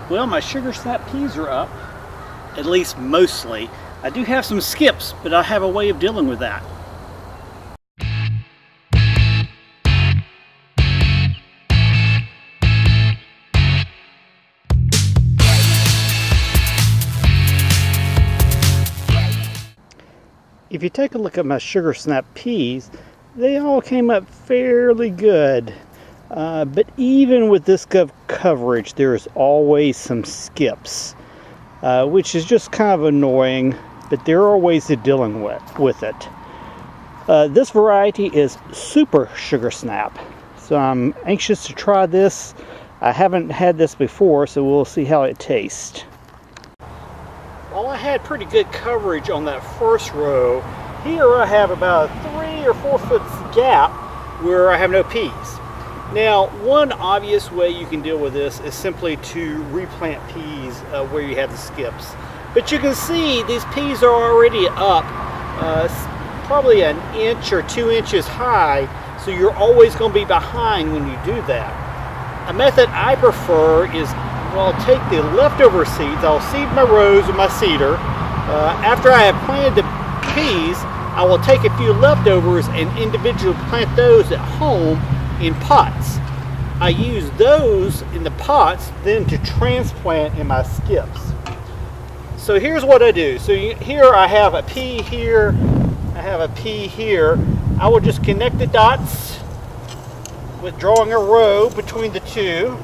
Well, my sugar snap peas are up, at least mostly. I do have some skips, but I have a way of dealing with that. If you take a look at my sugar snap peas, they all came up fairly good. But even with this coverage, there's always some skips, which is just kind of annoying, but there are ways of dealing with it. This variety is super sugar snap, so I'm anxious to try this. I haven't had this before, so we'll see how it tastes. While I had pretty good coverage on that first row, here I have about a 3 or 4 foot gap where I have no peas. Now, one obvious way you can deal with this is simply to replant peas where you have the skips. But you can see these peas are already up probably 1 inch or 2 inches high, so you're always going to be behind when you do that. A method I prefer is, well, I'll take the leftover seeds, I'll seed my rows with my seeder. After I have planted the peas, I will take a few leftovers and individually plant those at home in pots. I use those in the pots then to transplant in my skips. So here's what I do. So here I have a pea here, I have a pea here. I will just connect the dots with drawing a row between the two.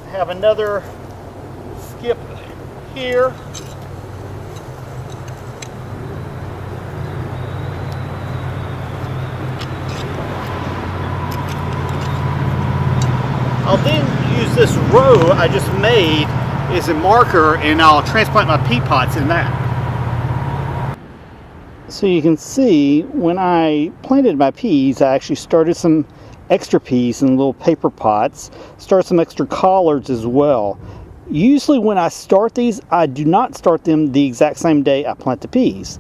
I have another skip here. I'll then use this row I just made as a marker, and I'll transplant my pea pots in that. So you can see when I planted my peas, I actually started some extra peas in little paper pots, start some extra collards as well. Usually when I start these, I do not start them the exact same day I plant the peas,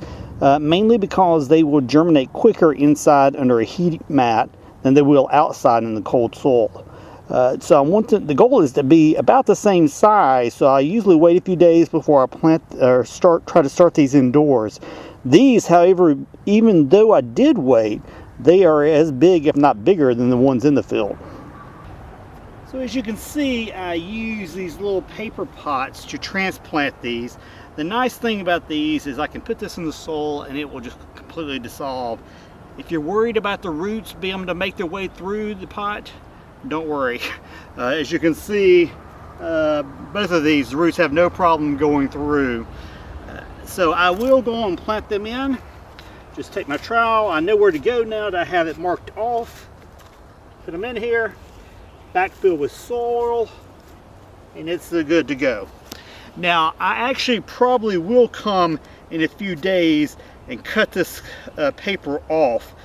mainly because they will germinate quicker inside under a heat mat than they will outside in the cold soil. So I want the goal is to be about the same size, so I usually wait a few days before I plant or try to start these indoors. These, however, even though I did wait, they are as big, if not bigger, than the ones in the field. So as you can see, I use these little paper pots to transplant these. The nice thing about these is I can put this in the soil and it will just completely dissolve. If you're worried about the roots being able to make their way through the pot, don't worry. As you can see, both of these, the roots have no problem going through. So I will go and plant them in. Just take my trowel. I know where to go now that I have it marked off. Put them in here, backfill with soil, and it's good to go. Now, I actually probably will come in a few days and cut this paper off.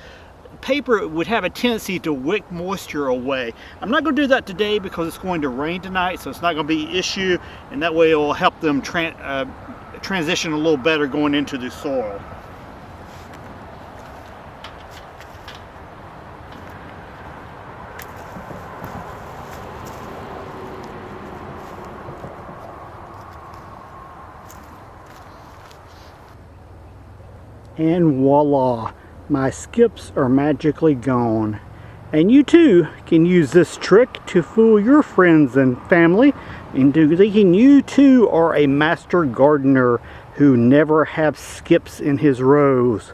Paper would have a tendency to wick moisture away. I'm not going to do that today because it's going to rain tonight, so it's not going to be an issue, and that way it will help them transition a little better going into the soil. And voila, my skips are magically gone. And you too can use this trick to fool your friends and family into thinking you too are a master gardener who never have skips in his rows.